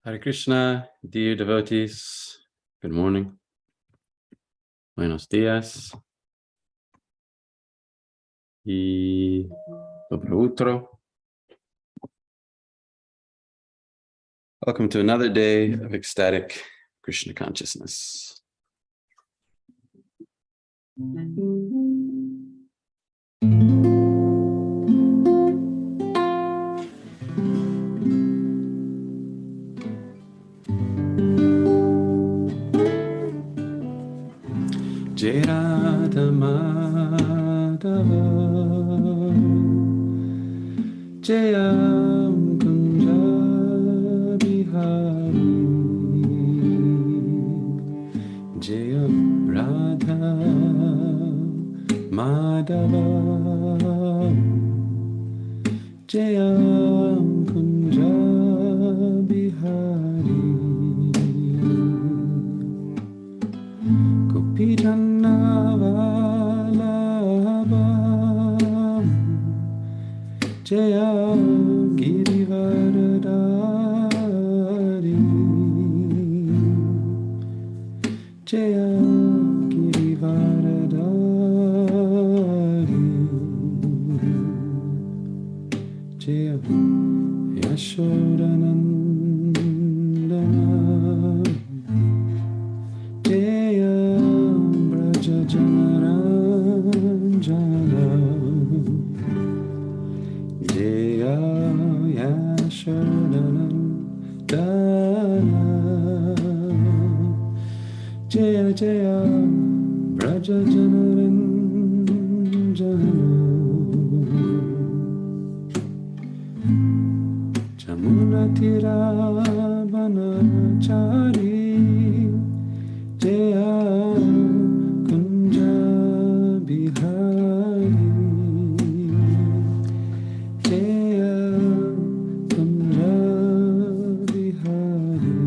Hare Krishna, dear devotees, good morning, buenos días, y dobro utro. Welcome to another day of ecstatic Krishna consciousness. Jai Radha Madhava Jayam Kunja Bihari Jayam Radha Madhava Jayam Kunja Bihari Gopijanna Vallabham Jaya Girivaradari Jaya Girivaradari Jaya Yasodhanandana Jaya Braja Janaranjana Jaya Yasodhanandana Jaya Jaya Braja Janaranjana Jamuna Tira Vanachari Jaya Kunja Bihari Jaya Kunja Bihari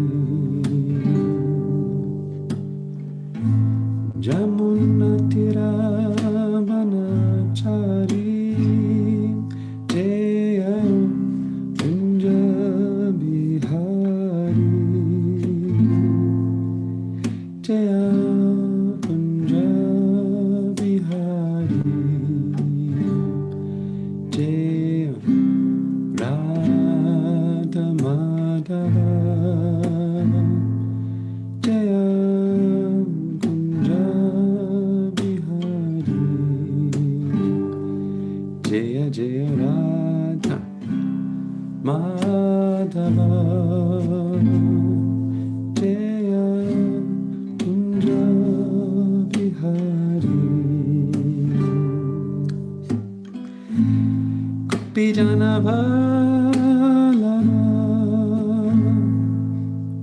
Jamuna Tira Vanachari Jaya Kunja Bihari Jaya Kunja Bihari Jaya Radha Madhava Jaya Kunja Bihari Jaya Jaya Radha Madhava Jaya Kunja Bihari Gopijana Vallabha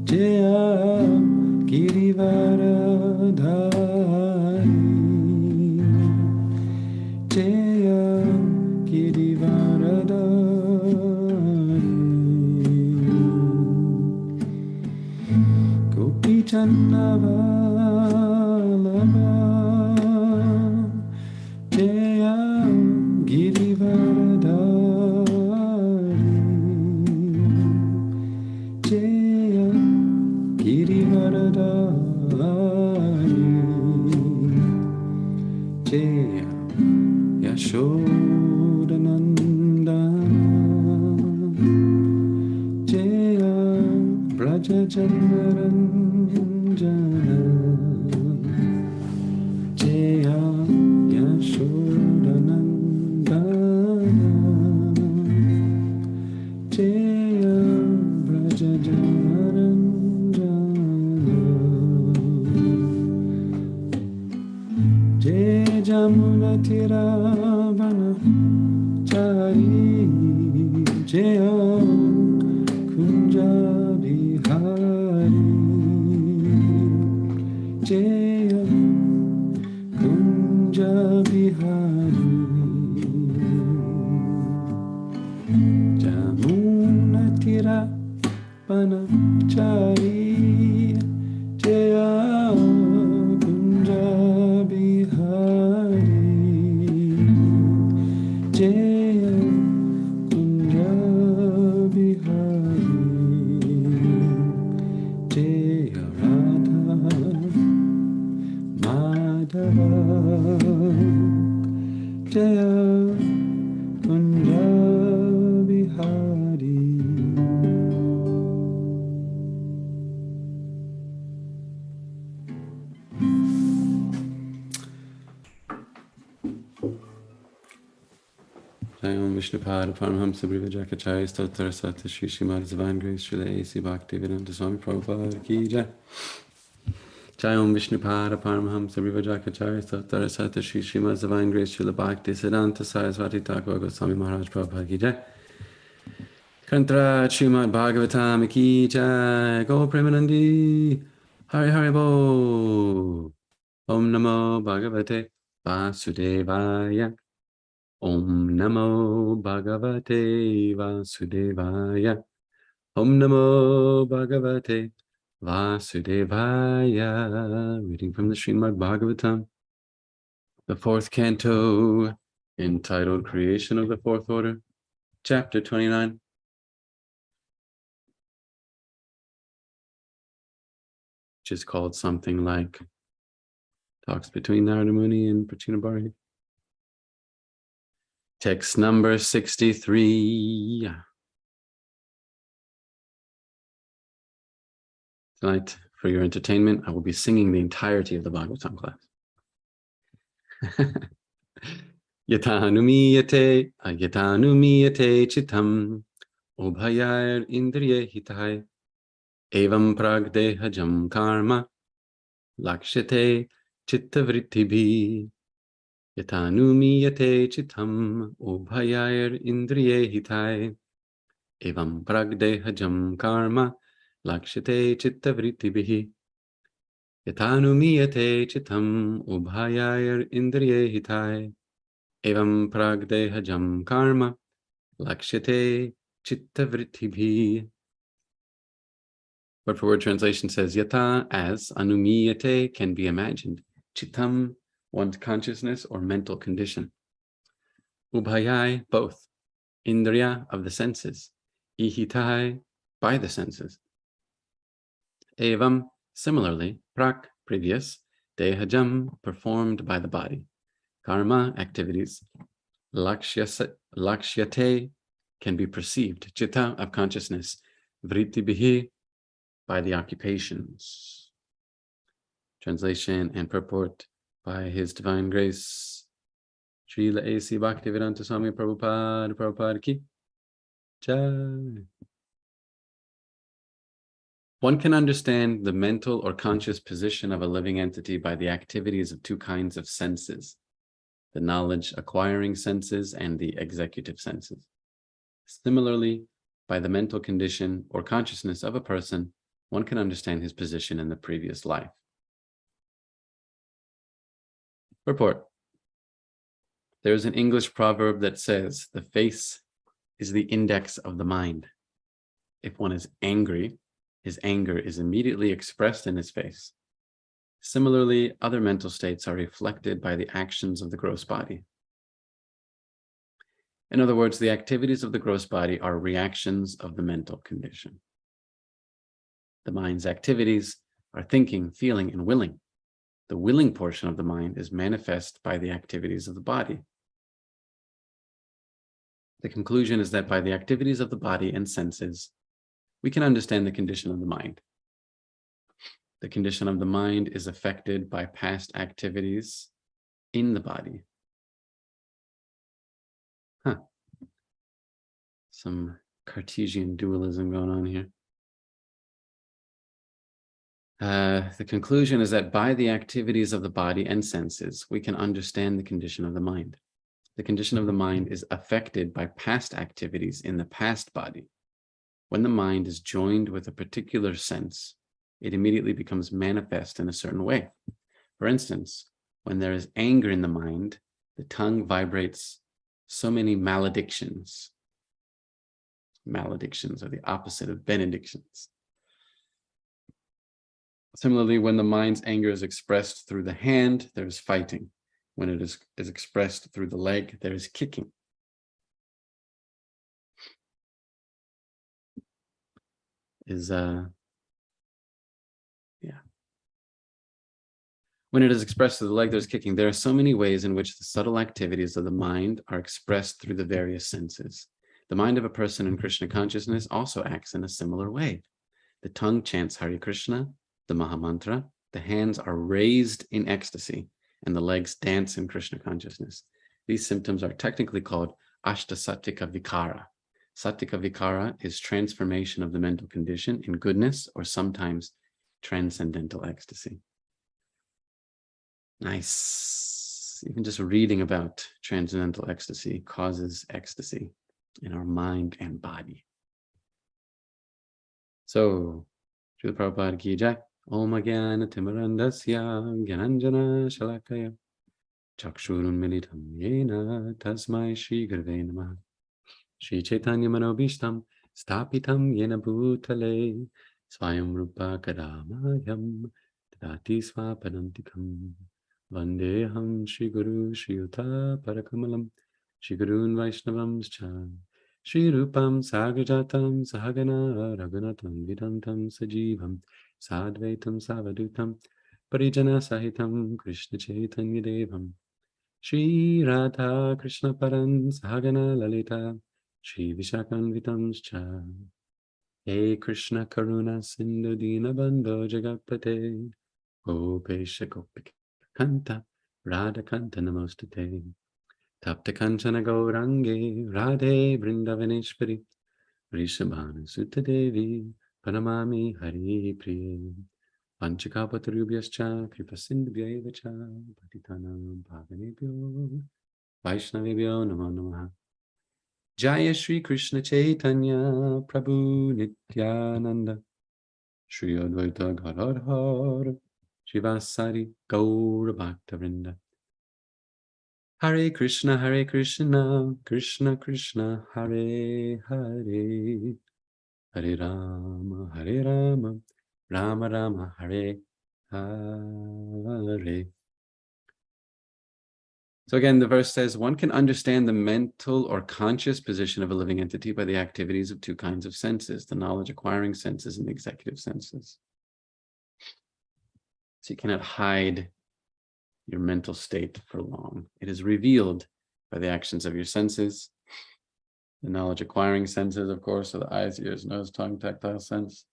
Jaya Girivaradari Jaya Girivaradari Gopijana Vallabha Jaya Girivaradari Jaya Girivaradari Jaya Yasodhanandana Jaya Braja Janaranjana Jaya Yasodhanandana Jaya Braja Janaranjana Jaya Jamuna Tira Vanachari Jaya Kunja Bihari Jaya Kunja Bihari Jamuna Tira Vanachari Jaya Kunja Bihari Jaya Kunja Bihari Jaya Kunja Bihari. Jayam Vishnupad Paramhamsa Brivajakacharya Stotra Sata Shri Srimad Divine Grace Srila A.C. Bhaktivedanta Swami Prabhupada Ki Jai. Jayam Vishnupad Paramhamsa Brivajakacharya Stotra Sata Shri Srimad Divine Grace Srila Bhaktivedanta Saraswati Thakur Goswami Maharaj Prabhupada Ki Jai. Kantra Srimad Bhagavatam Ki Jai. Go Premanandi Hari Hari Bo. Om Namo Bhagavate Vasudevaya. Om Namo Bhagavate Vasudevaya. Om Namo Bhagavate Vasudevaya. Reading from the Srimad Bhagavatam, the fourth canto, entitled Creation of the Fourth Order, chapter 29. Which is called something like Talks Between Narada Muni and Prachina Bharati. Text number 63. Tonight, for your entertainment, I will be singing the entirety of the Bhagavatam class. Yatanumiyate chitam ubhayar indriye hitai evam pragdehajam karma lakshate chittavrittibhi. Yatanumiyate chitam ubhayar indriye hitai evam pragdehajam karma lakshate chittavrittibhi. Yatanumiyate chitam ubhayar indriye hitai evam pragdehajam karma lakshate chittavrittibhi. Word for word translation says, yata, as, anumiyate, can be imagined, chittam, one's consciousness or mental condition, ubhayai, both, indriya, of the senses, ihitai, by the senses, evam, similarly, prak, previous, dehajam, performed by the body, karma, activities, lakshyate, can be perceived, chitta, of consciousness, vrittibhi, by the occupations. Translation and purport by His Divine Grace, Srila A.C. Bhaktivedanta Swami Prabhupada Ki Jai. One can understand the mental or conscious position of a living entity by the activities of two kinds of senses, the knowledge acquiring senses and the executive senses. Similarly, by the mental condition or consciousness of a person, one can understand his position in the previous life. Report. There is an English proverb that says, the face is the index of the mind. If one is angry, his anger is immediately expressed in his face. Similarly, other mental states are reflected by the actions of the gross body. In other words, the activities of the gross body are reactions of the mental condition. The mind's activities are thinking, feeling, and willing. The willing portion of the mind is manifest by the activities of the body. The conclusion is that by the activities of the body and senses, we can understand the condition of the mind. The condition of the mind is affected by past activities in the body. Some Cartesian dualism going on here. The conclusion is that by the activities of the body and senses, we can understand the condition of the mind. The condition of the mind is affected by past activities in the past body. When the mind is joined with a particular sense, it immediately becomes manifest in a certain way. For instance, when there is anger in the mind, the tongue vibrates so many maledictions. Maledictions are the opposite of benedictions. Similarly, when the mind's anger is expressed through the hand, there is fighting. When it is expressed through the leg, there is kicking. When it is expressed through the leg, there's kicking. There are so many ways in which the subtle activities of the mind are expressed through the various senses. The mind of a person in Krishna consciousness also acts in a similar way. The tongue chants Hare Krishna, the Mahamantra. The hands are raised in ecstasy, and the legs dance in Krishna consciousness. These symptoms are technically called Ashtasatika Vikara. Satika Vikara is transformation of the mental condition in goodness or sometimes transcendental ecstasy. Nice. Even just reading about transcendental ecstasy causes ecstasy in our mind and body. So, Srila Prabhupada ki jai. Om Jnana Timarandasya Gyananjana Shalakaya Chakshurun Militam Yena Tasmai Shri Gurave Namaha Shri Chaitanya Manobishtam Stapitam Yena Bhutale Swayam Rupa Kadamayam Tadati Swapadantikam Vandeham Shri Guru Shri Yuta Parakamalam Shri Gurun Vaishnavamscha Shri Rupam Sagajatam Sahagana Raghunatam Vidantam Sajivam Sadvaitam Savadutam Parijana Sahitam Krishna Chaitanya Devam Shri Radha Krishna Paran Sahagana Lalita Shri Vishakanvitamscha He Krishna Karuna Sindhu Dinabandho Jagapate Gopesha Gopika Kanta Radha Kanta Namostate Tapta Kanchana Gaurange Radhe Vrindavaneshwari Rishabhanu Sutta Devi Paramami Hari Priye Panchakapatarubhyascha Kripasindhubhya cha Patitanam Bhavanebhyo Vaishnavebhyo Namo Namaha Jaya Shri Krishna Chaitanya Prabhu Nityananda Shri Advaita Gadadhar Shivasari Gaura Bhaktavrinda Hare Krishna Krishna Krishna Hare Hare Hare Rama Rama Rama Hare Hare. So again, the verse says, one can understand the mental or conscious position of a living entity by the activities of two kinds of senses, the knowledge acquiring senses and the executive senses. So you cannot hide your mental state for long. It is revealed by the actions of your senses. The knowledge acquiring senses, of course, are the eyes, ears, nose, tongue, tactile sense.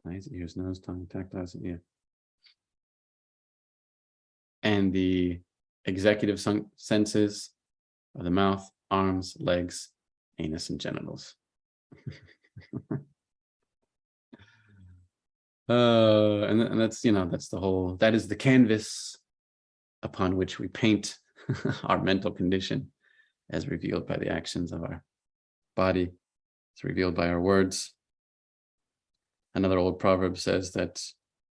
Eyes, ears, nose, tongue, tactile sense, yeah. And the executive senses are the mouth, arms, legs, anus, and genitals. And that's, that's the whole, that is the canvas upon which we paint our mental condition as revealed by the actions of our body. It's revealed by our words. Another old proverb says that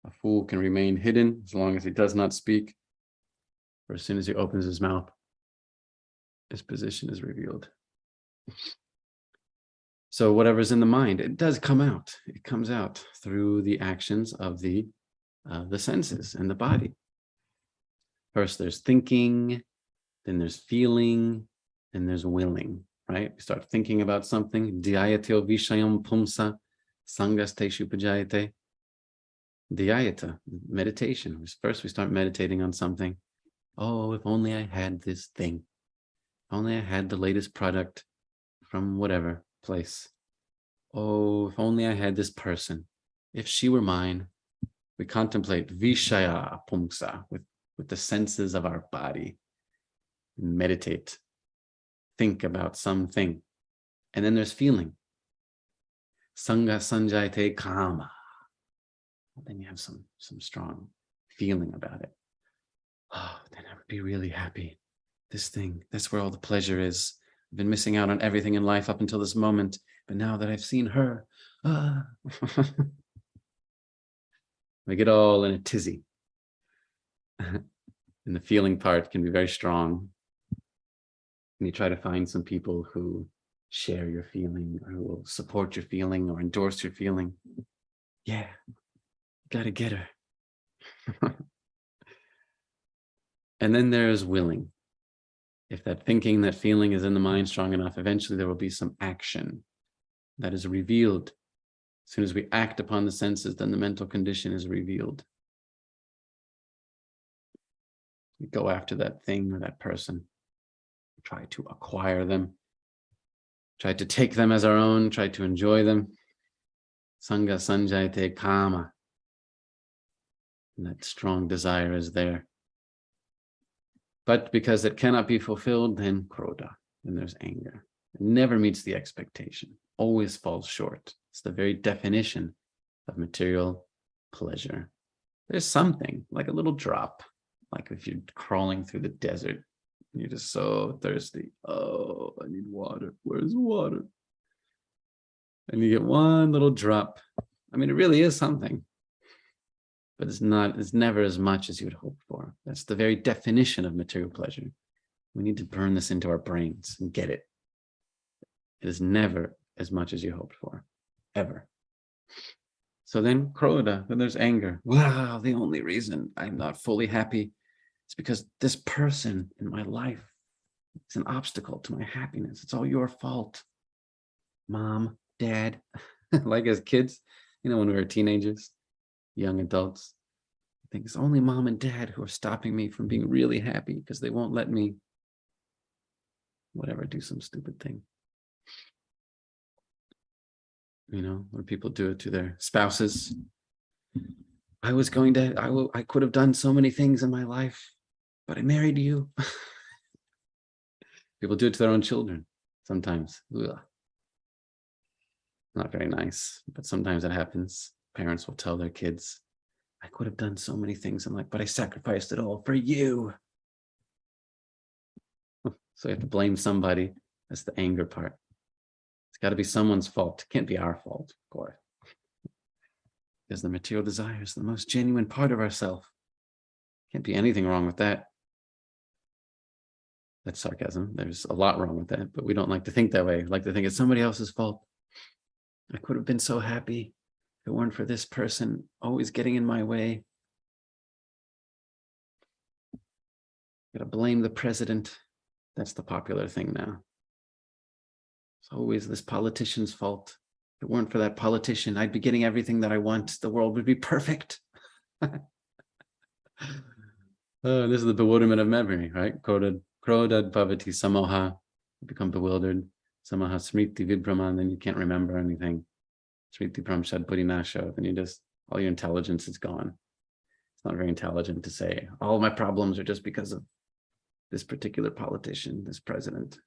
a fool can remain hidden as long as he does not speak. For as soon as he opens his mouth, his position is revealed. So whatever's in the mind, it does come out. It comes out through the actions of the senses and the body. First, there's thinking, then there's feeling, then there's willing, right? We start thinking about something. Dhyayate vishayam pumsa sangasteshu pujayate. Dhyayata, meditation. First, we start meditating on something. Oh, if only I had this thing. If only I had the latest product from whatever place. Oh, if only I had this person. If she were mine. We contemplate vishaya pumsa with the senses of our body. Meditate. Think about something. And then there's feeling. Sangha sanjayate kama. Then you have some strong feeling about it. Oh, then I would be really happy. This thing, that's where all the pleasure is. I've been missing out on everything in life up until this moment, but now that I've seen her, we get all in a tizzy. And the feeling part can be very strong. And you try to find some people who share your feeling or who will support your feeling or endorse your feeling. Yeah, gotta get her. And then there's willing. If that thinking, that feeling is in the mind strong enough, eventually there will be some action that is revealed. As soon as we act upon the senses, then the mental condition is revealed. We go after that thing or that person, try to acquire them, try to take them as our own, try to enjoy them. Sangha sanjayate kama. And that strong desire is there. But because it cannot be fulfilled, then krodha, then there's anger. It never meets the expectation, always falls short. It's the very definition of material pleasure. There's something, like a little drop, like if you're crawling through the desert, and you're just so thirsty. Oh, I need water. Where's water? And you get one little drop. I mean, it really is something, but it's never as much as you would hope for. That's the very definition of material pleasure. We need to burn this into our brains and get it. It is never as much as you hoped for, ever. So then krodha, then there's anger. Wow, the only reason I'm not fully happy is because this person in my life is an obstacle to my happiness. It's all your fault. Mom, dad, like as kids, when we were teenagers, young adults, I think it's only mom and dad who are stopping me from being really happy because they won't let me, whatever, do some stupid thing. When people do it to their spouses. I could have done so many things in my life, but I married you. People do it to their own children sometimes. Ugh. Not very nice, but sometimes it happens. Parents will tell their kids, I could have done so many things in life, but I sacrificed it all for you. So you have to blame somebody. That's the anger part. It's got to be someone's fault. It can't be our fault, of course. Because the material desire is the most genuine part of ourself. Can't be anything wrong with that. That's sarcasm. There's a lot wrong with that, but we don't like to think that way. We like to think it's somebody else's fault. I could have been so happy if it weren't for this person always getting in my way. Gotta blame the president. That's the popular thing now. It's always this politician's fault. If it weren't for that politician, I'd be getting everything that I want. The world would be perfect. This is the bewilderment of memory, right? Krodha bhavati samoha. You become bewildered. Samaha smriti vibhrama, then you can't remember anything. Smriti pramshad purinasha, then all your intelligence is gone. It's not very intelligent to say, all my problems are just because of this particular politician, this president.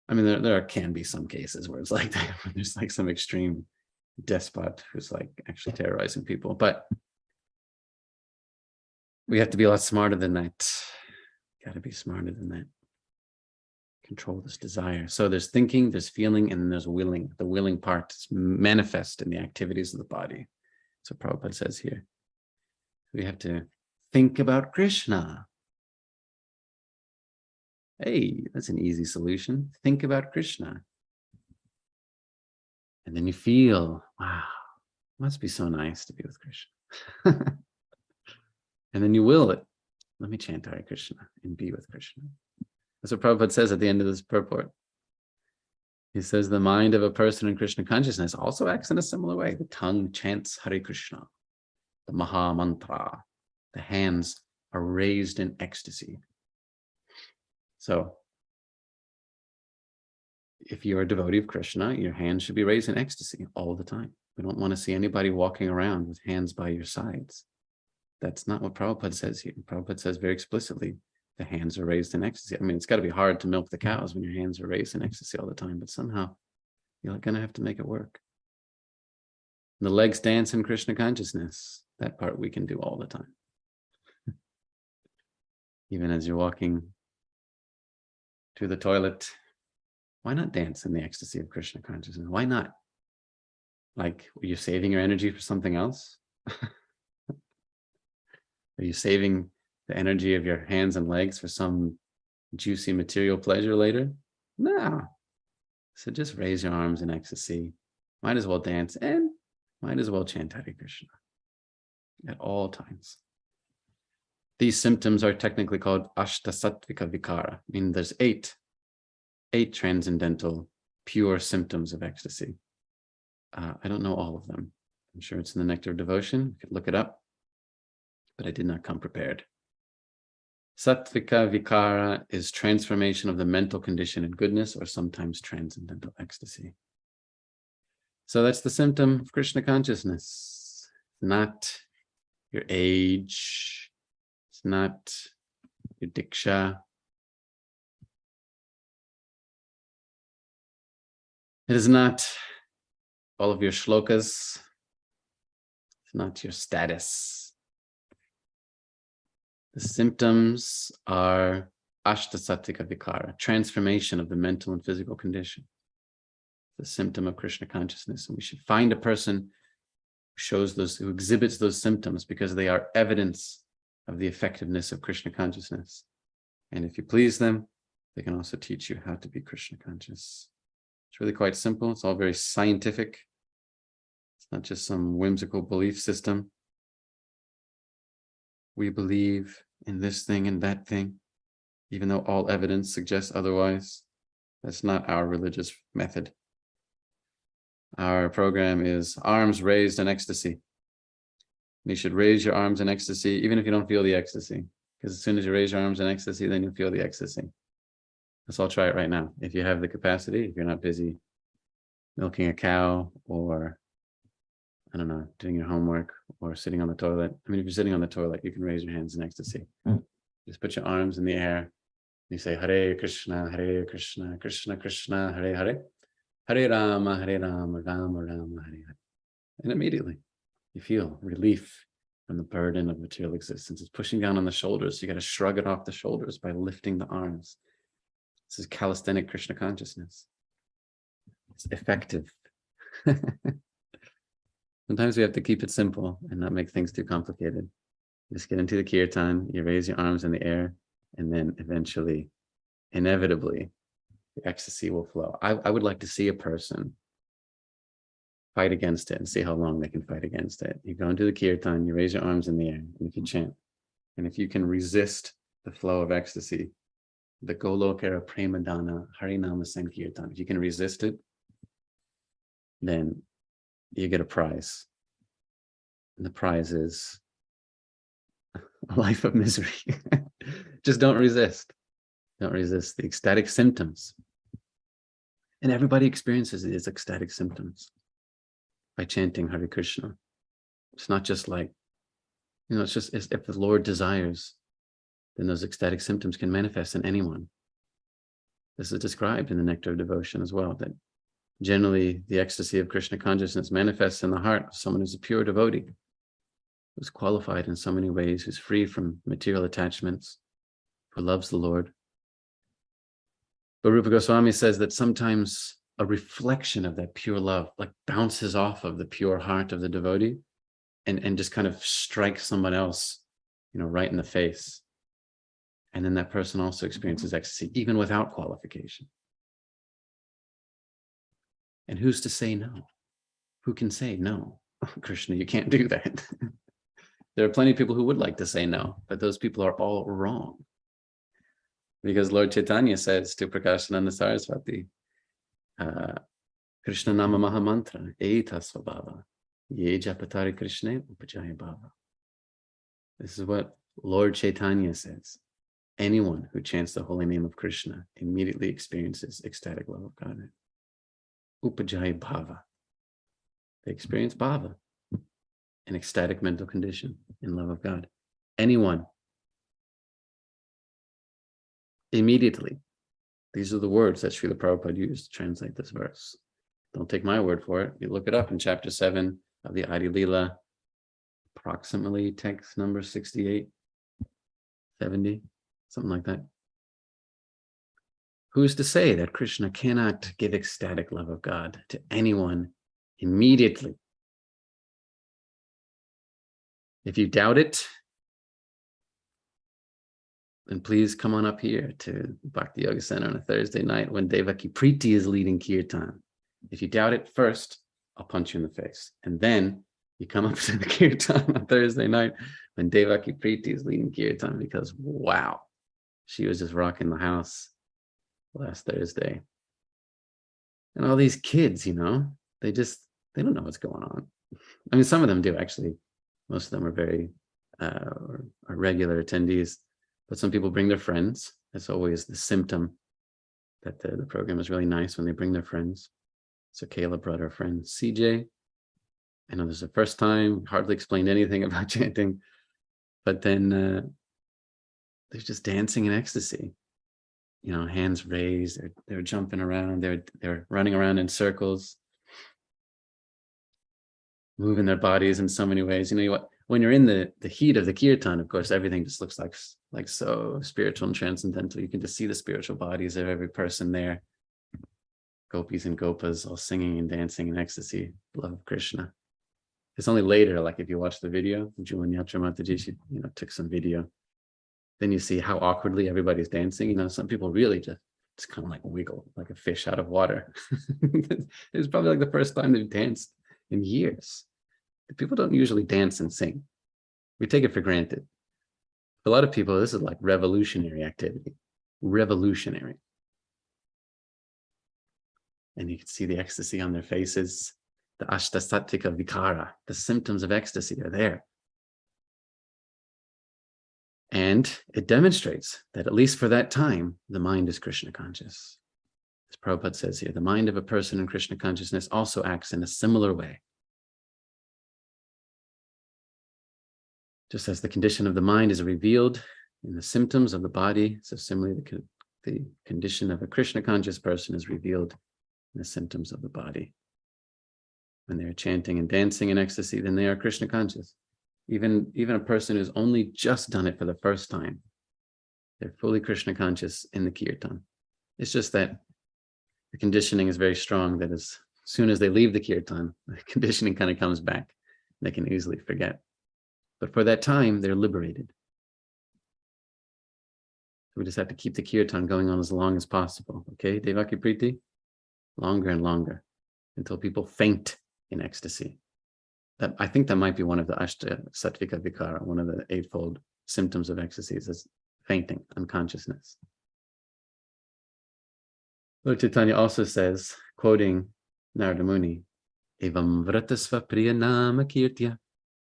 I mean, there can be some cases where it's like that, where there's like some extreme despot who's like actually terrorizing people, but we have to be a lot smarter than that. Got to be smarter than that. Control this desire. So there's thinking, there's feeling, and then there's willing. The willing part is manifest in the activities of the body. So Prabhupada says here, we have to think about Krishna. Hey, that's an easy solution. Think about Krishna. And then you feel, wow, must be so nice to be with Krishna. And then you will it. Let me chant Hare Krishna and be with Krishna. That's what Prabhupada says at the end of this purport. He says the mind of a person in Krishna consciousness also acts in a similar way. The tongue chants Hare Krishna, the Maha Mantra. The hands are raised in ecstasy. So, if you're a devotee of Krishna, your hands should be raised in ecstasy all the time. We don't want to see anybody walking around with hands by your sides. That's not what Prabhupada says here. Prabhupada says very explicitly, the hands are raised in ecstasy. I mean, it's got to be hard to milk the cows when your hands are raised in ecstasy all the time, but somehow you're going to have to make it work. The legs dance in Krishna consciousness. That part we can do all the time. Even as you're walking to the toilet, why not dance in the ecstasy of Krishna consciousness? Why not? Like, are you saving your energy for something else? Are you saving the energy of your hands and legs for some juicy material pleasure later? No. So just raise your arms in ecstasy. Might as well dance and might as well chant Hare Krishna at all times. These symptoms are technically called Ashtasattvika Vikara. I mean, there's eight transcendental, pure symptoms of ecstasy. I don't know all of them. I'm sure it's in the Nectar of Devotion. You could look it up. but I did not come prepared. Sattvika vikara is transformation of the mental condition in goodness, or sometimes transcendental ecstasy. So that's the symptom of Krishna consciousness. Not your age. It's not your diksha. It is not all of your shlokas. It's not your status. The symptoms are ashtasattvika vikara, transformation of the mental and physical condition. The symptom of Krishna consciousness. And we should find a person who shows those, who exhibits those symptoms, because they are evidence of the effectiveness of Krishna consciousness. And if you please them, they can also teach you how to be Krishna conscious. It's really quite simple. It's all very scientific. It's not just some whimsical belief system. We believe in this thing and that thing, even though all evidence suggests otherwise. That's not our religious method. Our program is arms raised in ecstasy. You should raise your arms in ecstasy, even if you don't feel the ecstasy, because as soon as you raise your arms in ecstasy, then you'll feel the ecstasy. Let's all try it right now. If you have the capacity, if you're not busy milking a cow or, I don't know, doing your homework or sitting on the toilet. I mean, if you're sitting on the toilet, you can raise your hands in ecstasy. Just put your arms in the air. You say, Hare Krishna, Krishna Krishna, Hare Hare. Hare Rama, Rama Rama, Hare Hare. And immediately you feel relief from the burden of material existence. It's pushing down on the shoulders. You got to shrug it off the shoulders by lifting the arms. This is calisthenic Krishna consciousness. It's effective. Sometimes we have to keep it simple and not make things too complicated. Just get into the kirtan, you raise your arms in the air, and then eventually, inevitably, the ecstasy will flow. I would like to see a person fight against it and see how long they can fight against it. You go into the kirtan, you raise your arms in the air, and you can chant. And if you can resist the flow of ecstasy, the Golokara Premadana Harinama Sankirtan, if you can resist it, then you get a prize. And the prize is a life of misery. Just don't resist. Don't resist the ecstatic symptoms. And everybody experiences these ecstatic symptoms by chanting Hare Krishna. It's not just like, it's just if the Lord desires, then those ecstatic symptoms can manifest in anyone. This is described in the Nectar of Devotion as well, that generally the ecstasy of Krishna consciousness manifests in the heart of someone who's a pure devotee, who's qualified in so many ways, who's free from material attachments, who loves the Lord. But Rupa Goswami says that sometimes a reflection of that pure love like bounces off of the pure heart of the devotee and just kind of strikes someone else, right in the face. And then that person also experiences ecstasy, even without qualification. And who's to say no? Who can say no? Krishna, you can't do that. There are plenty of people who would like to say no, but those people are all wrong. Because Lord Chaitanya says to Prakashananda Saraswati, Krishna Nama Mahamantra, Eita Svabhava, Ye Japatari Krishna Upajaya Bhava. This is what Lord Chaitanya says. Anyone who chants the holy name of Krishna immediately experiences ecstatic love of God. Upajaya Bhava. They experience Bhava, an ecstatic mental condition in love of God. Anyone. Immediately. These are the words that Srila Prabhupada used to translate this verse. Don't take my word for it. You look it up in chapter 7 of the Adi Leela, approximately text number 68, 70, something like that. Who's to say that Krishna cannot give ecstatic love of God to anyone immediately? If you doubt it, then please come on up here to Bhakti Yoga Center on a Thursday night when Devaki Priti is leading Kirtan. If you doubt it first, I'll punch you in the face. And then you come up to the Kirtan on Thursday night when Devaki Priti is leading Kirtan, because wow, she was just rocking the house last Thursday. And all these kids, they don't know what's going on. I mean, some of them do actually. Most of them are very or regular attendees, but some people bring their friends. That's always the symptom that the program is really nice when they bring their friends. So Kayla brought her friend CJ. I know this is the first time, hardly explained anything about chanting, but then they're just dancing in ecstasy. Hands raised, they're jumping around, they're running around in circles, moving their bodies in so many ways. When you're in the heat of the kirtan, of course, everything just looks like so spiritual and transcendental. You can just see the spiritual bodies of every person there. Gopis and gopas all singing and dancing in ecstasy, love of Krishna. It's only later, like if you watch the video, Julian Yatra Mataji, took some video. Then you see how awkwardly everybody's dancing. Some people really just kind of like wiggle like a fish out of water. It's probably like the first time they've danced in years. People don't usually dance and sing. We take it for granted. For a lot of people, this is like revolutionary activity. Revolutionary. And you can see the ecstasy on their faces. The ashtasattva vikara, the symptoms of ecstasy are there. And it demonstrates that at least for that time, the mind is Krishna conscious. As Prabhupada says here, the mind of a person in Krishna consciousness also acts in a similar way. Just as the condition of the mind is revealed in the symptoms of the body, so similarly the condition of a Krishna conscious person is revealed in the symptoms of the body. When they're chanting and dancing in ecstasy, then they are Krishna conscious. Even a person who's only just done it for the first time, they're fully Krishna conscious in the kirtan. It's just that the conditioning is very strong, that as soon as they leave the kirtan, the conditioning kind of comes back. They can easily forget. But for that time, they're liberated. We just have to keep the kirtan going on as long as possible. Okay, Devaki Priti? Longer and longer, until people faint in ecstasy. I think that might be one of the Ashta Sattvika Vikara, one of the eightfold symptoms of ecstasy is fainting, unconsciousness. Lord Chaitanya also says, quoting Narada Muni, Evam vratasva priya nama kirtya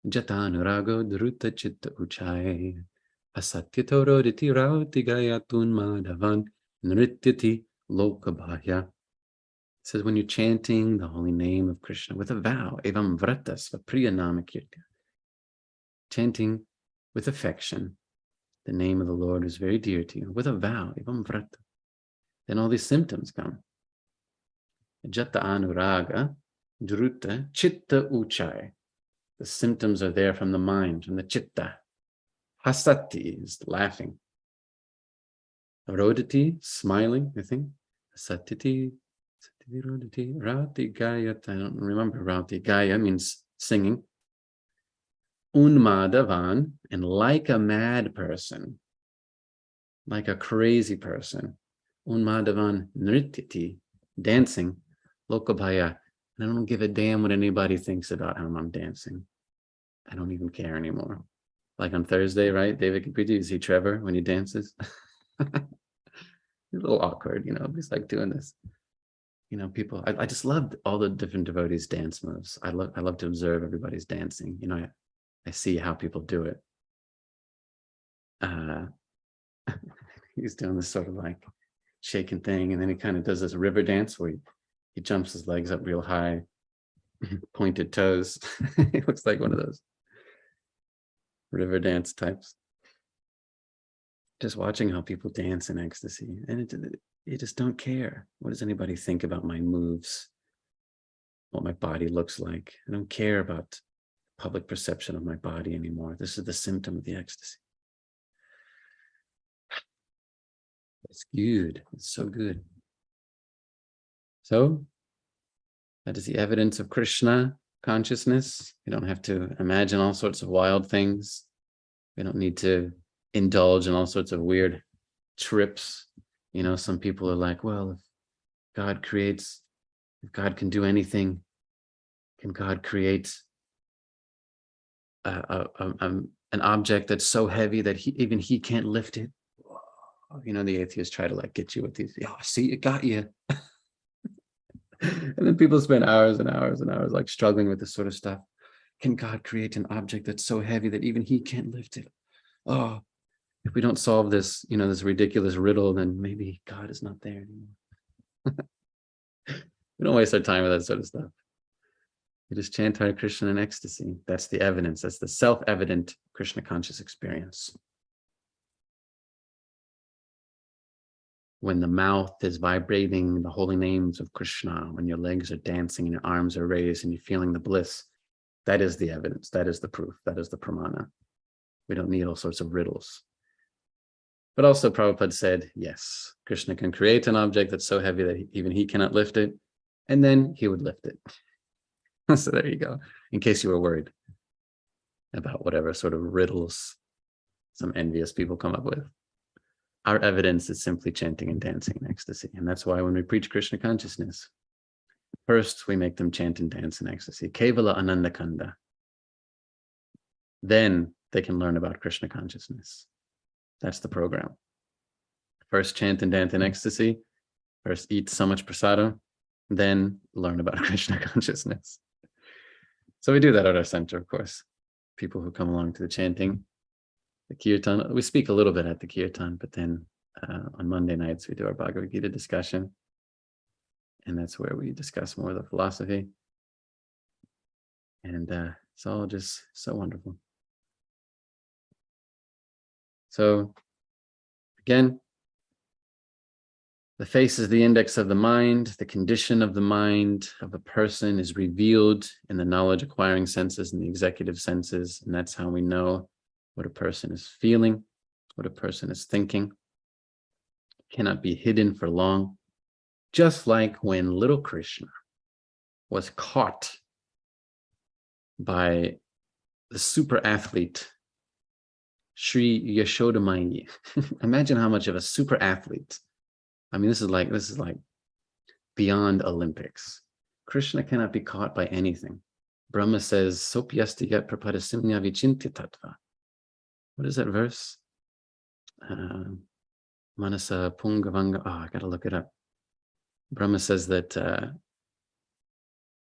jatanurago druta chitta uchai asatyatoroditi rauti gayatun madhavan nrityati lokabhaya. It says, when you're chanting the holy name of Krishna with a vow, evam vratasva priya nama kirtya, chanting with affection the name of the Lord who's very dear to you, with a vow, evam vrata, then all these symptoms come. Jata anuraga, druta, chitta uchai. The symptoms are there from the mind, from the chitta. Hasati is laughing. Rodati, smiling, I think. Satiti, Rauti Gaya, I don't remember. Rauti Gaya means singing. Unmadavan, and like a mad person, like a crazy person. Unmadavan nrityati, dancing. Lokabhaya, I don't give a damn what anybody thinks about how I'm dancing. I don't even care anymore. Like on Thursday, right? David Kapriti, you see Trevor when he dances? He's a little awkward, he's like doing this. People, I just loved all the different devotees' dance moves. I love to observe everybody's dancing. I see how people do it. He's doing this sort of like shaking thing, and then he kind of does this river dance where he jumps his legs up real high, pointed toes. He looks like one of those river dance types. Just watching how people dance in ecstasy, and you just don't care. What does anybody think about my moves? What my body looks like? I don't care about public perception of my body anymore. This is the symptom of the ecstasy. It's good. It's so good. So that is the evidence of Krishna consciousness. We don't have to imagine all sorts of wild things. We don't need to indulge in all sorts of weird trips. Some people are like, well, if God can do anything, can God create an object that's so heavy that even he can't lift it? The atheists try to like get you with these, see, it got you. And then people spend hours and hours and hours like struggling with this sort of stuff. can God create an object that's so heavy that even he can't lift it? Oh, if we don't solve this, this ridiculous riddle, then maybe God is not there anymore. We don't waste our time with that sort of stuff. We just chant Hare Krishna in ecstasy. That's the evidence. That's the self-evident Krishna conscious experience. When the mouth is vibrating the holy names of Krishna, when your legs are dancing and your arms are raised and you're feeling the bliss, that is the evidence. That is the proof. That is the pramana. We don't need all sorts of riddles. But also Prabhupada said, yes, Krishna can create an object that's so heavy that even he cannot lift it, and then he would lift it. So there you go, in case you were worried about whatever sort of riddles some envious people come up with. Our evidence is simply chanting and dancing in ecstasy. And that's why when we preach Krishna consciousness, first we make them chant and dance in ecstasy. Kevala Ananda Kanda. Then they can learn about Krishna consciousness. That's the program. First chant and dance in ecstasy. First eat so much prasada. Then learn about Krishna consciousness. So we do that at our center, of course. People who come along to the chanting, the kirtan. We speak a little bit at the kirtan, but then on Monday nights we do our Bhagavad Gita discussion. And that's where we discuss more of the philosophy. And it's all just so wonderful. So again, the face is the index of the mind. The condition of the mind of a person is revealed in the knowledge acquiring senses and the executive senses. And that's how we know what a person is feeling, what a person is thinking. It cannot be hidden for long. Just like when little Krishna was caught by the super athlete, Sri Yasodeva Mai. Imagine how much of a super athlete. I mean, this is like beyond Olympics. Krishna cannot be caught by anything. Brahma says, Sopyasti yat prapadasimnya vichintya tattva. What is that verse? Manasa Pungavanga. Oh, I gotta look it up. Brahma says that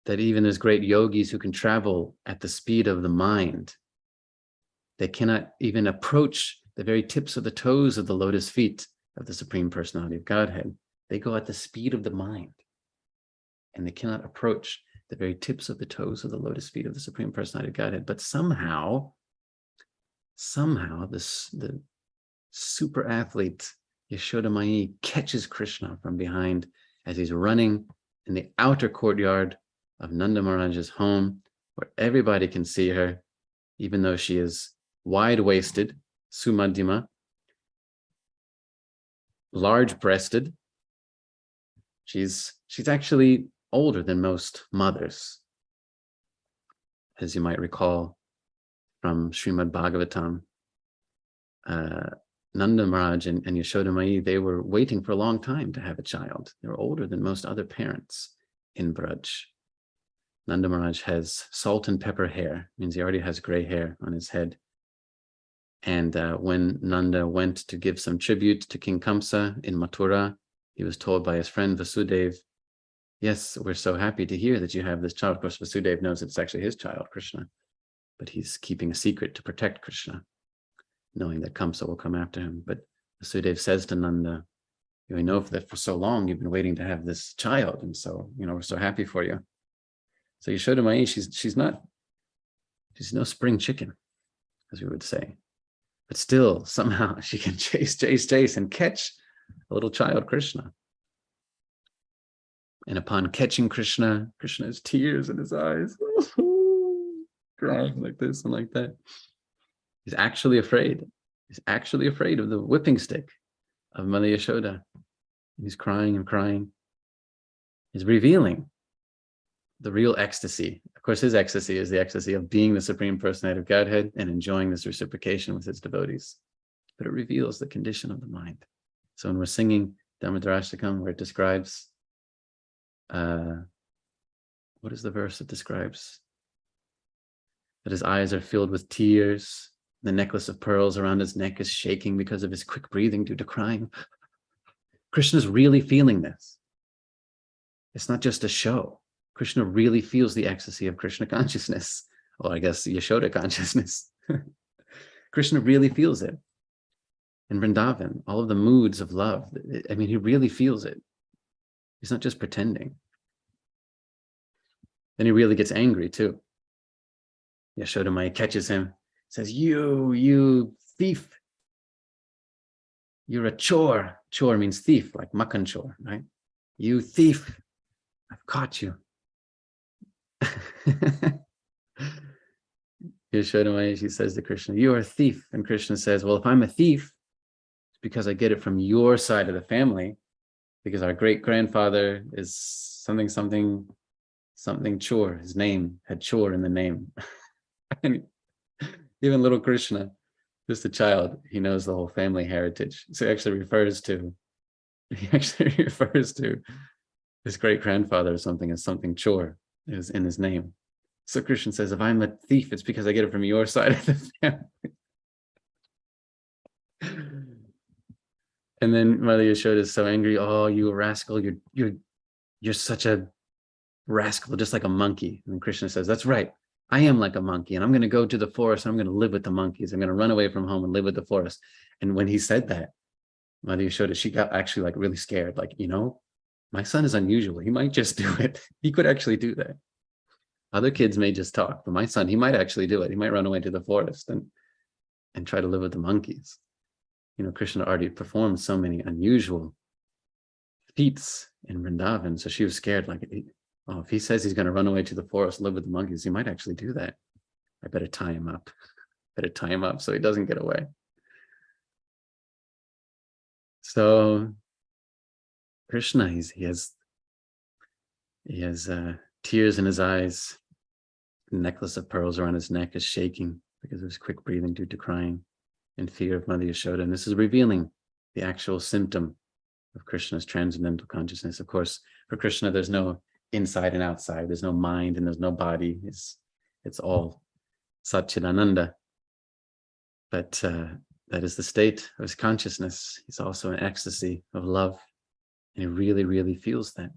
that even there's great yogis who can travel at the speed of the mind. They cannot even approach the very tips of the toes of the lotus feet of the Supreme Personality of Godhead. They go at the speed of the mind, and they cannot approach the very tips of the toes of the lotus feet of the Supreme Personality of Godhead. But somehow the super athlete Yasodeva Mai catches Krishna from behind as he's running in the outer courtyard of Nanda Maharaj's home, where everybody can see her, even though she is wide-waisted, sumadhyama, large-breasted. She's actually older than most mothers, as you might recall from Srimad Bhagavatam. Nanda Maharaj and Yasodeva Mai, they were waiting for a long time to have a child. They were older than most other parents in Braj. Nanda Maharaj has salt and pepper hair, means he already has gray hair on his head. And when Nanda went to give some tribute to King Kamsa in Mathura, he was told by his friend Vasudeva, yes, we're so happy to hear that you have this child. Of course, Vasudeva knows it's actually his child, Krishna, but he's keeping a secret to protect Krishna, knowing that Kamsa will come after him. But Vasudeva says to Nanda, we know that for so long you've been waiting to have this child, and so, we're so happy for you. So Yasodeva Mai, she's no spring chicken, as we would say. But still, somehow she can chase, and catch a little child, Krishna. And upon catching Krishna, Krishna has tears in his eyes, crying like this and like that. He's actually afraid. He's actually afraid of the whipping stick of Mother Yashoda. He's crying and crying. He's revealing the real ecstasy. Of course, his ecstasy is the ecstasy of being the Supreme Personality of Godhead and enjoying this reciprocation with his devotees. But it reveals the condition of the mind. So when we're singing Dharmadarashtakam, where it describes, what is the verse that describes? That his eyes are filled with tears. The necklace of pearls around his neck is shaking because of his quick breathing due to crying. Krishna's really feeling this. It's not just a show. Krishna really feels the ecstasy of Krishna consciousness or I guess Yashoda consciousness. Krishna really feels it. In Vrindavan, all of the moods of love, I mean, he really feels it. He's not just pretending. Then he really gets angry too. Yashoda Maya catches him, says, you thief. You're a chore. Chore means thief, like makan chore, right? You thief. I've caught you. Yashoda Maya, she says to Krishna, you are a thief. And Krishna says, well, if I'm a thief, it's because I get it from your side of the family, because our great-grandfather is something chore. His name had chore in the name. And even little Krishna, just a child, he knows the whole family heritage. So he actually refers to his great-grandfather or something as something chore is in his name. So Krishna says, if I'm a thief, it's because I get it from your side of the family. And then Mother Yashoda is so angry. Oh, you rascal! You're such a rascal, just like a monkey. And Krishna says, that's right. I am like a monkey, and I'm going to go to the forest. And I'm going to live with the monkeys. I'm going to run away from home and live with the forest. And when he said that, Mother Yashoda, she got actually like really scared. Like, my son is unusual. He might just do it. He could actually do that. Other kids may just talk, but my son, he might actually do it. He might run away to the forest and try to live with the monkeys. Krishna already performed so many unusual feats in Vrindavan. So she was scared, like, if he says he's going to run away to the forest, live with the monkeys, he might actually do that. I better tie him up. So he doesn't get away. So Krishna, he has tears in his eyes. The necklace of pearls around his neck is shaking because of his quick breathing due to crying and fear of Mother Yashoda. And this is revealing the actual symptom of Krishna's transcendental consciousness. Of course, for Krishna, there's no inside and outside. There's no mind and there's no body. It's all Satchidananda. But that is the state of his consciousness. He's also in ecstasy of love. And he really, really feels that.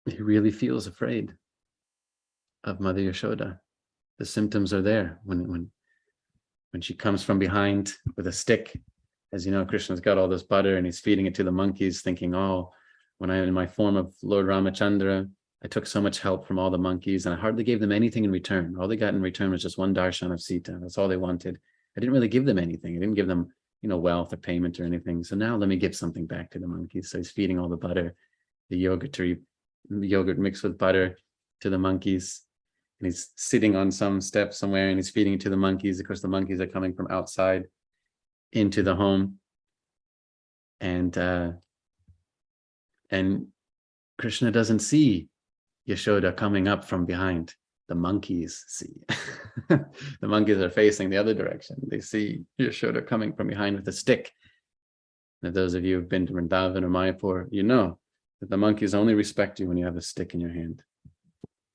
He really feels afraid of Mother Yashoda. The symptoms are there when she comes from behind with a stick. As you know, Krishna's got all this butter and he's feeding it to the monkeys, thinking, when I'm in my form of Lord Ramachandra, I took so much help from all the monkeys and I hardly gave them anything in return. All they got in return was just one darshan of Sita. That's all they wanted. I didn't really give them anything. I didn't give them, wealth or payment or anything. So now let me give something back to the monkeys. So he's feeding all the butter, the yogurt mixed with butter to the monkeys. And he's sitting on some step somewhere and he's feeding it to the monkeys. Of course, the monkeys are coming from outside into the home. And Krishna doesn't see Yashoda coming up from behind. The monkeys see. The monkeys are facing the other direction. They see Yashoda coming from behind with a stick. And those of you who've been to Vrindavan or Mayapur, you know that the monkeys only respect you when you have a stick in your hand.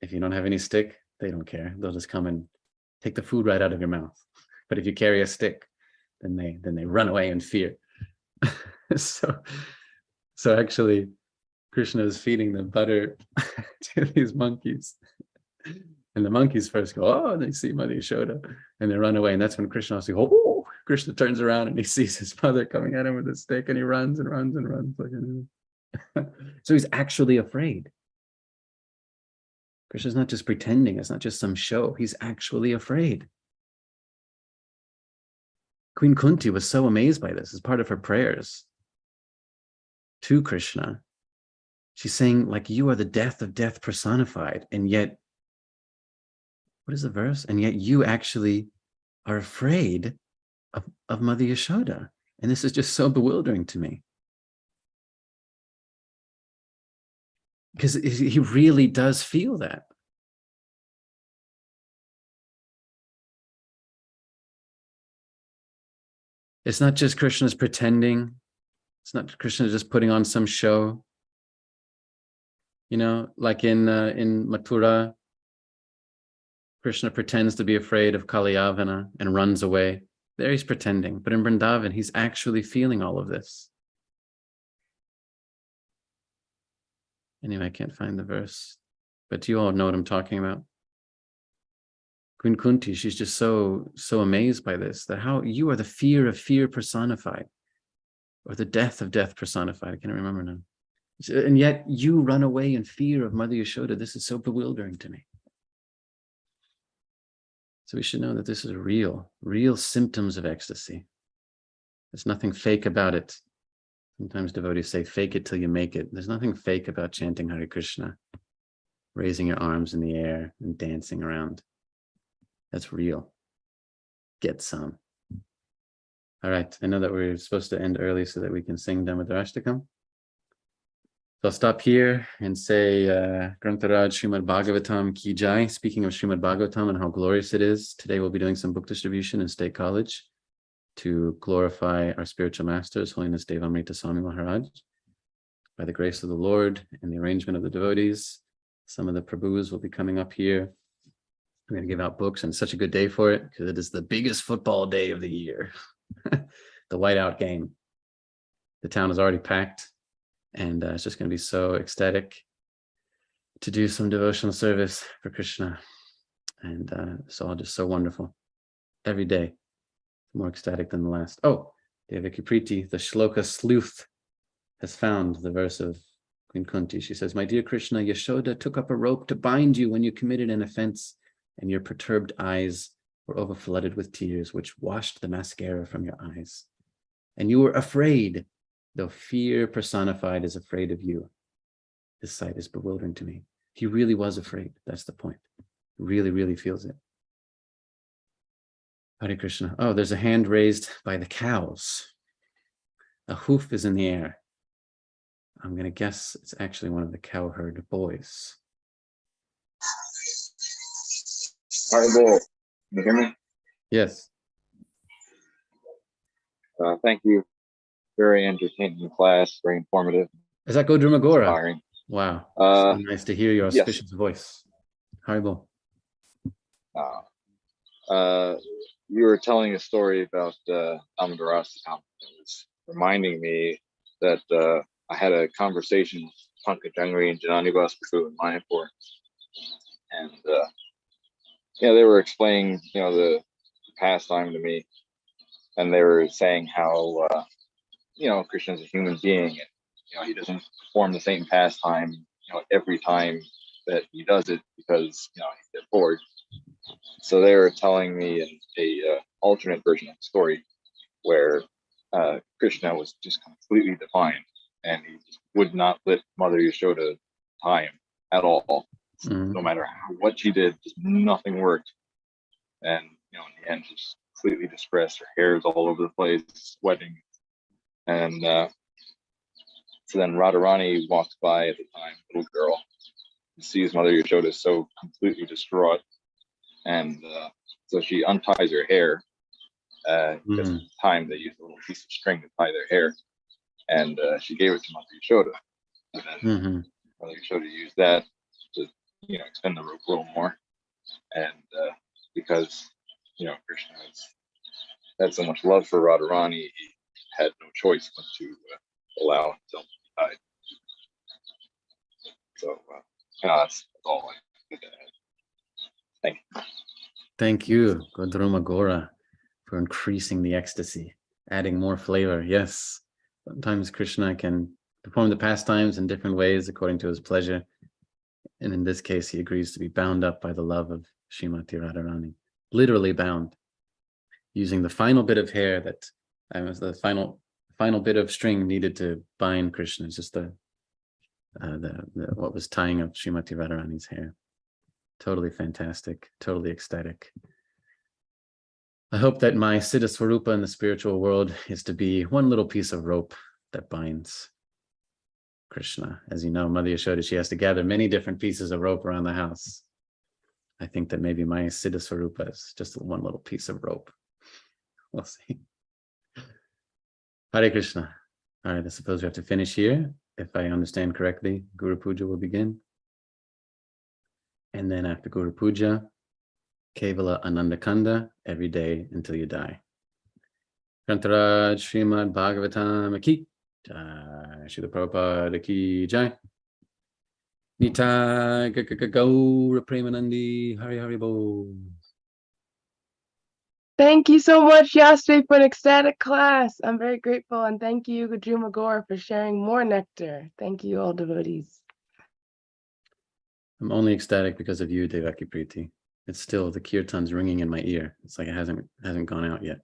If you don't have any stick, they don't care. They'll just come and take the food right out of your mouth. But if you carry a stick, then they run away in fear. So actually, Krishna is feeding the butter to these monkeys. And the monkeys first go, they see Mother Yashoda, and they run away. And that's when Krishna says, Krishna turns around and he sees his mother coming at him with a stick, and he runs and runs and runs. So he's actually afraid. Krishna's not just pretending. It's not just some show. He's actually afraid. Queen Kunti was so amazed by this as part of her prayers to Krishna. She's saying, like, you are the death of death personified. And yet, what is the verse? And yet you actually are afraid of Mother Yashoda. And this is just so bewildering to me. Because he really does feel that. It's not just Krishna's pretending. It's not Krishna just putting on some show. Like in Mathura, Krishna pretends to be afraid of Kalyavana and runs away. There he's pretending. But in Vrindavan, he's actually feeling all of this. Anyway, I can't find the verse. But you all know what I'm talking about. Queen Kunti, she's just so amazed by this, that how you are the fear of fear personified, or the death of death personified. I can't remember now. And yet you run away in fear of Mother Yashoda. This is so bewildering to me. So we should know that this is real symptoms of ecstasy. There's nothing fake about it. Sometimes devotees say, fake it till you make it. There's nothing fake about chanting Hare Krishna, raising your arms in the air and dancing around. That's real. Get some. All right, I know that we're supposed to end early so that we can sing Damodarashtakam. So I'll stop here and say, Grantharaj Srimad Bhagavatam Ki Jai. Speaking of Srimad Bhagavatam and how glorious it is, today we'll be doing some book distribution in State College to glorify our spiritual masters, Holiness Devamrita Swami Maharaj. By the grace of the Lord and the arrangement of the devotees, some of the Prabhus will be coming up here. We're going to give out books, and it's such a good day for it because it is the biggest football day of the year, the whiteout game. The town is already packed, and it's just going to be so ecstatic to do some devotional service for Krishna. And it's all just so wonderful. Every day, more ecstatic than the last. Oh, Devaki Priti, the Shloka sleuth, has found the verse of Queen Kunti. She says, "My dear Krishna, Yashoda took up a rope to bind you when you committed an offense, and your perturbed eyes were overflooded with tears, which washed the mascara from your eyes. And you were afraid, though fear personified is afraid of you." This sight is bewildering to me. He really was afraid. That's the point. Really, really feels it. Hare Krishna. Oh, there's a hand raised by the cows. A hoof is in the air. I'm going to guess it's actually one of the cowherd boys. Hi there. Can you hear me? Yes. Thank you. Very entertaining class, very informative. Is that Godrumagora? Inspiring. Wow. So nice to hear your auspicious voice. Haribo. You were telling a story about Amadurasakam. It was reminding me that I had a conversation with Pankaj Jangri and Janani Basu in Mayapur. And they were explaining, the pastime to me. And they were saying how, Krishna's a human being, and, he doesn't perform the same pastime, every time that he does it because, he gets bored. So they were telling me a alternate version of the story where Krishna was just completely defiant, and he just would not let Mother Yashoda tie him at all. Mm-hmm. No matter what she did, just nothing worked. And, in the end, she's completely distressed. Her hair is all over the place, sweating. And so then Radharani walks by at the time, little girl, and sees Mother Yashoda so completely distraught. And so she unties her hair. Because at the time they used a little piece of string to tie their hair. And she gave it to Mother Yashoda. And then Mother Yashoda used that to, extend the rope a little more. And because, Krishna had so much love for Radharani, he had no choice but to allow himself to be tied. So, that's all I could add. Thank you. Thank you, Godrumagora, for increasing the ecstasy, adding more flavor. Yes, sometimes Krishna can perform the pastimes in different ways according to his pleasure. And in this case, he agrees to be bound up by the love of Srimati Radharani, literally bound, using the final bit of hair that was the final bit of string needed to bind Krishna. It's just the what was tying up Srimati Radharani's hair. Totally fantastic, totally ecstatic. I hope that my Siddha Swarupa in the spiritual world is to be one little piece of rope that binds Krishna. As you know, Mother Yashoda, she has to gather many different pieces of rope around the house. I think that maybe my Siddha Swarupa is just one little piece of rope. We'll see. Hare Krishna. All right, I suppose we have to finish here. If I understand correctly, Guru Puja will begin. And then after Guru Puja, Kevala Anandakanda every day until you die. Grantharaj Srimad Bhagavatam Ki Jai. Srila Prabhupada Ki Jai. Nitai Gaura Premanandi Hari Hari Bo. Thank you so much, Yasodeva, for an ecstatic class. I'm very grateful, and thank you, Gajuma Gaur, for sharing more nectar. Thank you, all devotees. I'm only ecstatic because of you, Devaki Priti. It's still the kirtan's ringing in my ear. It's like it hasn't gone out yet.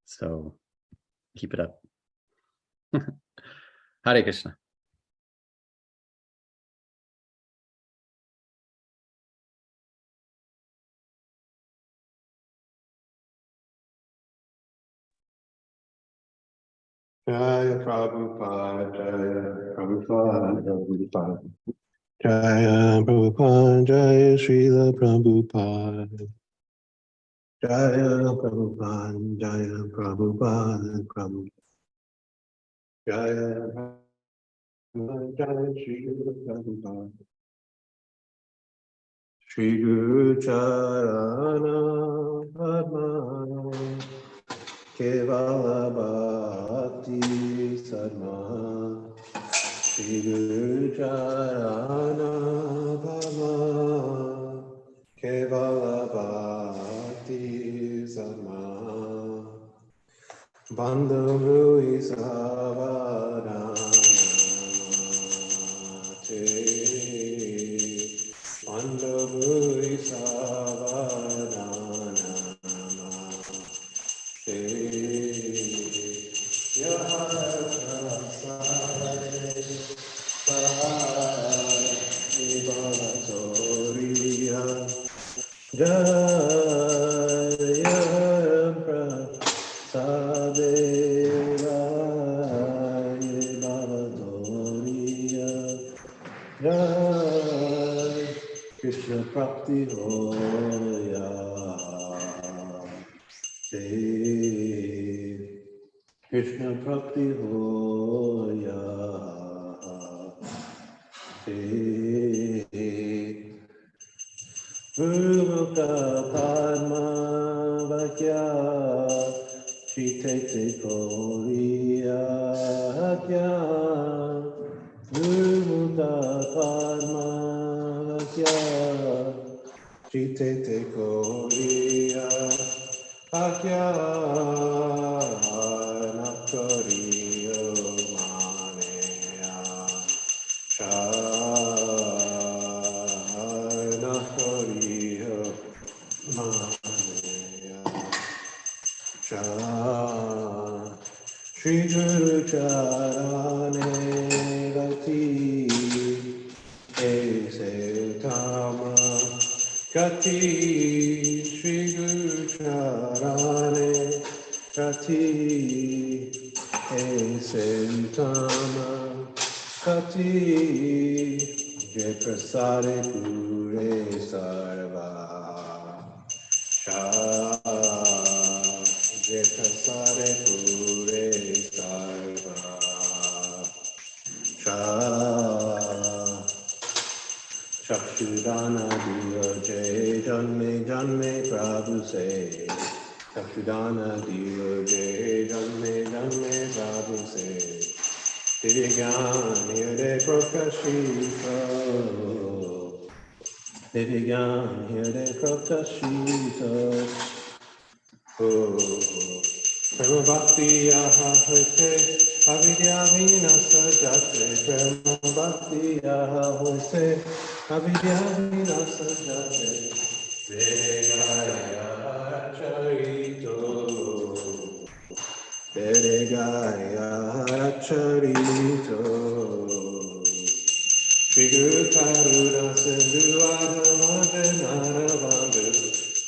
So keep it up. Hare Krishna. Jaya Prabhupada, Jaya Prabhupada, Prabhupada. Jaya Prabhupada, Jaya Srila Prabhupada. Jaya Prabhupada, Jaya Prabhupada, Prabhupada. Jaya Prabhupada, Jaya Srila Prabhupada. Shri Guru Charana Padma Kevala Bhakti Sadma Shri Guru Charana Padma Kevala Bhakti Sadma Bandhu Rui Savadana Bandhu Rui Savadana Krishna Prapti Hoya Dev Krishna Prapti Hoya Dev Mukha Padma Vakya Chitete Koriya Kya Mukha Padma Vakya Chitete Koriya Akya Nakoriyo Maneya Nakoriyo Maneya Shri Guru Charane Gati Ese Tama Gati Shri Guru Charane Gati Ese Tama Gati Jai Prasade Pure Sarva Jai Prasade Pure Sarva Chakshudana Diyo Jai Janme Janme Prabhu Se Chakshudana Diyo Jai Janme Janme Prabhu Se Divyan Hirde Prakashita Divyan Hirde Prakashita Prema Bhakti Aha Hoite Avidya Vinasa Jate Prema Bhakti Aha Hoite Avidya Vinasa Jate Vedegaya Charito Vedegaya Charito Shri Guru Karuna Sindhu Adhamajana Bandhu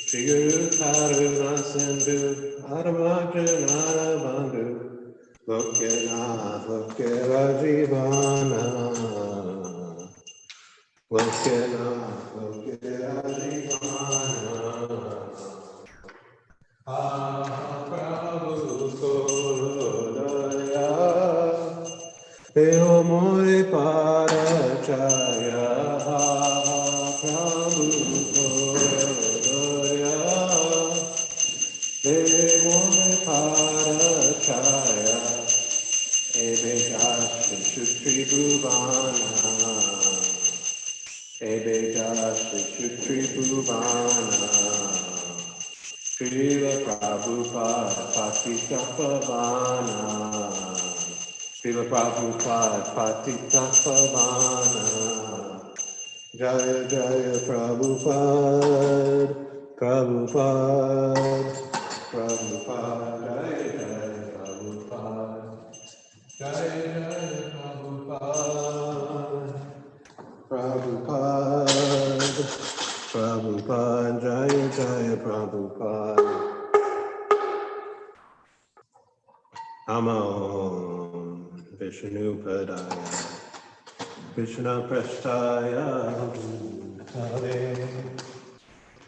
Shri Guru Karuna Sindhu Adhamajana Bandhu Lokena Lokera Jivana Lokena Lokera Jivana Prabhu Korodaya Deho More Parachaya Prabhu Korodaya Deho More Parachaya Ebe Gashi Shukri Bhuvana Ebeta Shri Bhuvana, Srila Prabhupada Patita Pavana, Srila Prabhupada Patita Pavana, Jaya Jaya Prabhupada, Prabhupada, Prabhupada, Jaya Jaya Prabhupada, Jaya Jaya Prabhupada, Prabhupada, Prabhupada, Jaya Jaya Prabhupada. Namo Vishnu Padaya, Krishna Prasthaya, Bhutale,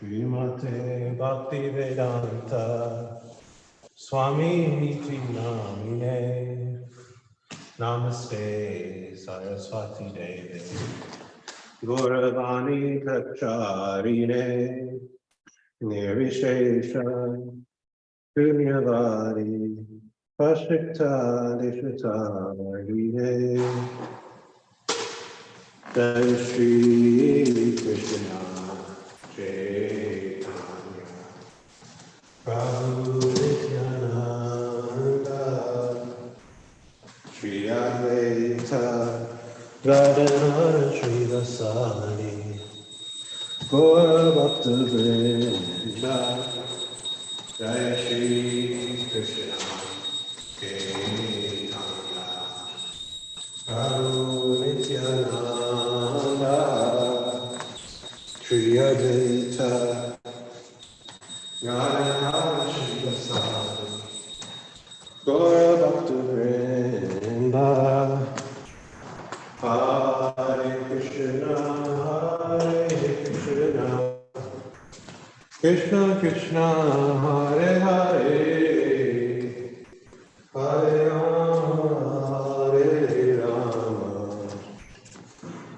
Srimate Bhakti Vedanta, Swami Niti Namine, Namaste Saraswati Devi, Gauravani Pracharine, Nirvishesha, Punyavadi, Pashikta Dishita, Jai Shri Krishna Chaitanya Prabhu Nityananda Shri Advaita Gadadhara Shri Vasani Gaura Bhakta Vrinda Jai Shri Krishna Chaitanya Prabhu Nityananda Shri Advaita Gadadhara Shri Vasani Gaura Bhakta Vrinda Hare Krishna Krishna Krishna Hare Hare Hare Rama Hare Rama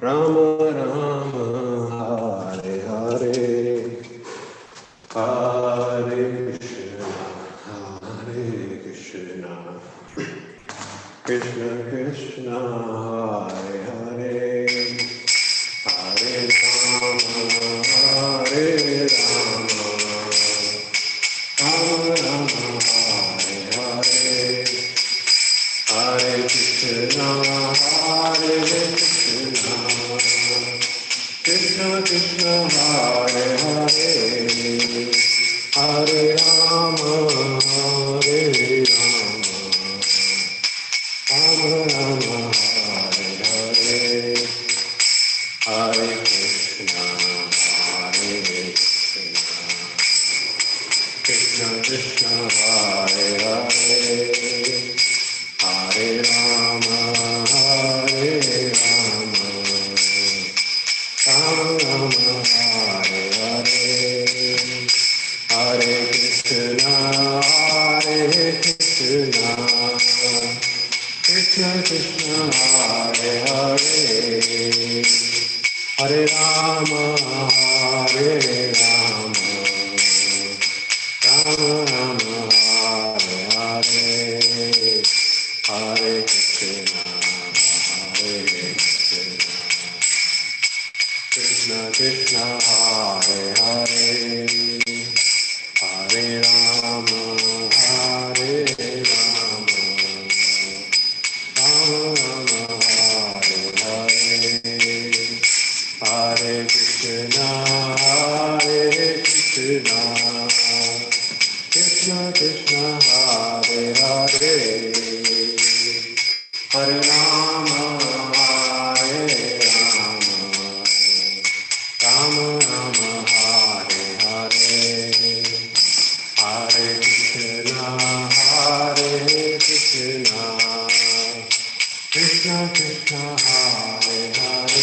Rama Rama Hare Hare Hare Krishna Krishna Krishna Hare Hare Hare Rama Hare Rama Rama Rama Hare Hare Hare Krishna Krishna Krishna Hare Hare Hare Rama Hare Rama Rama Rama Hare Hare Hare Krishna Krishna Krishna Hare Hare Hare Rama Hare Rama Rama Rama Hare Hare Hare Krishna Krishna Krishna Hare Hare Hare Rama Hare Rama Rama Rama Hare Hare Hare Krishna Krishna Krishna Hare Hare Hare Rama Hare Rama Rama Rama Hare Hare Hare Krishna Krishna Krishna Hare Hare Hare Rama Hare Rama Rama Rama Hare Hare Hare Krishna Krishna Krishna Hare Hare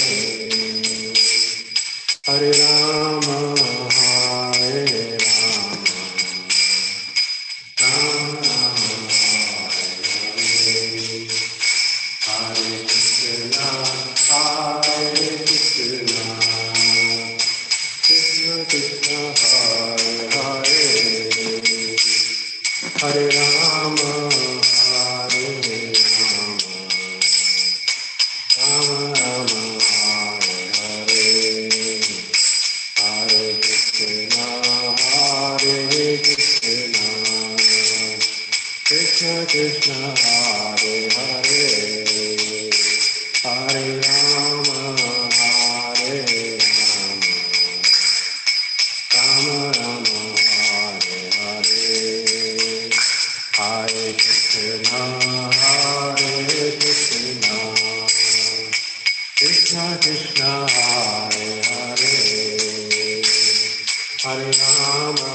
Hare Rama Hare Rama Rama Rama Hare Hare Krishna Krishna Krishna Hare Hare Hare Rama Hare Rama Rama Rama Hare Hare Krishna Krishna Hare Hare, Hare Rama Hare Rama, Rama Rama Hare Hare, Hare Krishna Hare Krishna, Krishna Krishna Hare Hare, Hare Rama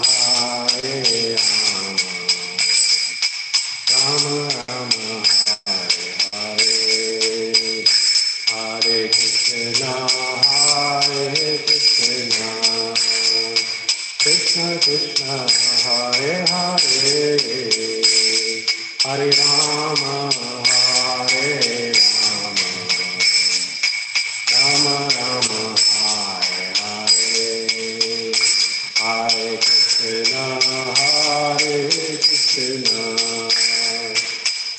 Hare Rama, Rama Rama Hare Hare, Hare Krishna Krishna Krishna Hare Hare, Hare Rama Hare Rama, Rama Rama Hare Hare, Hare Krishna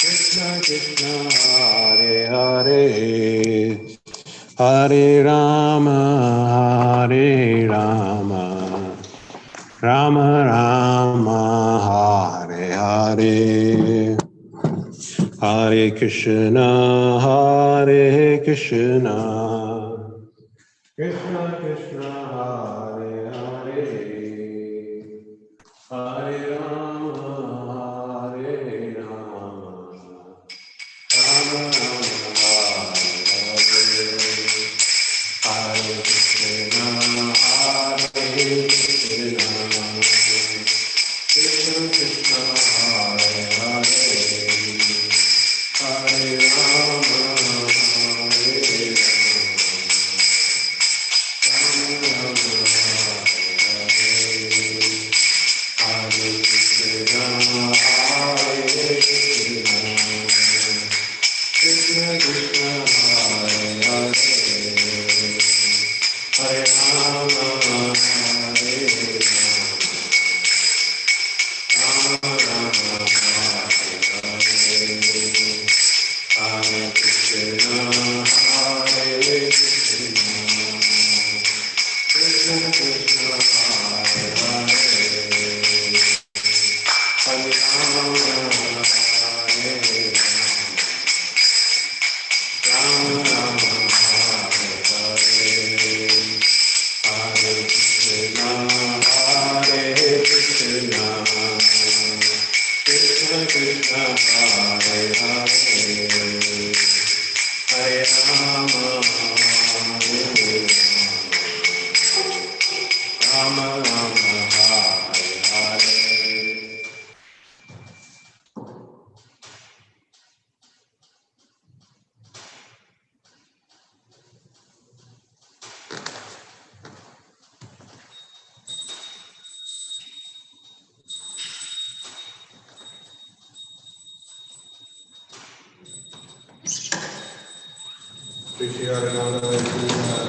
Krishna Krishna Hare Hare, Hare Rama Hare Rama, Rama Rama Hare Hare, Hare Krishna Krishna Krishna Hare Hare, Hare Rama Hare Rama, Rama Rama Hare Hare, Hare Krishna Krishna Krishna Hare Hare, Hare Rama Hare Rama, Rama Rama Hare Hare, Hare Krishna Krishna Krishna Hare Hare, Hare Rama Hare Rama, Rama Rama Hare Hare, Hare Krishna Krishna Krishna Hare Hare, Hare Rama Hare Rama, Rama Hare Hare, Hare Krishna Krishna Krishna Hare Hare, Hare Rama Hare Rama, Rama Hare Hare. Krishna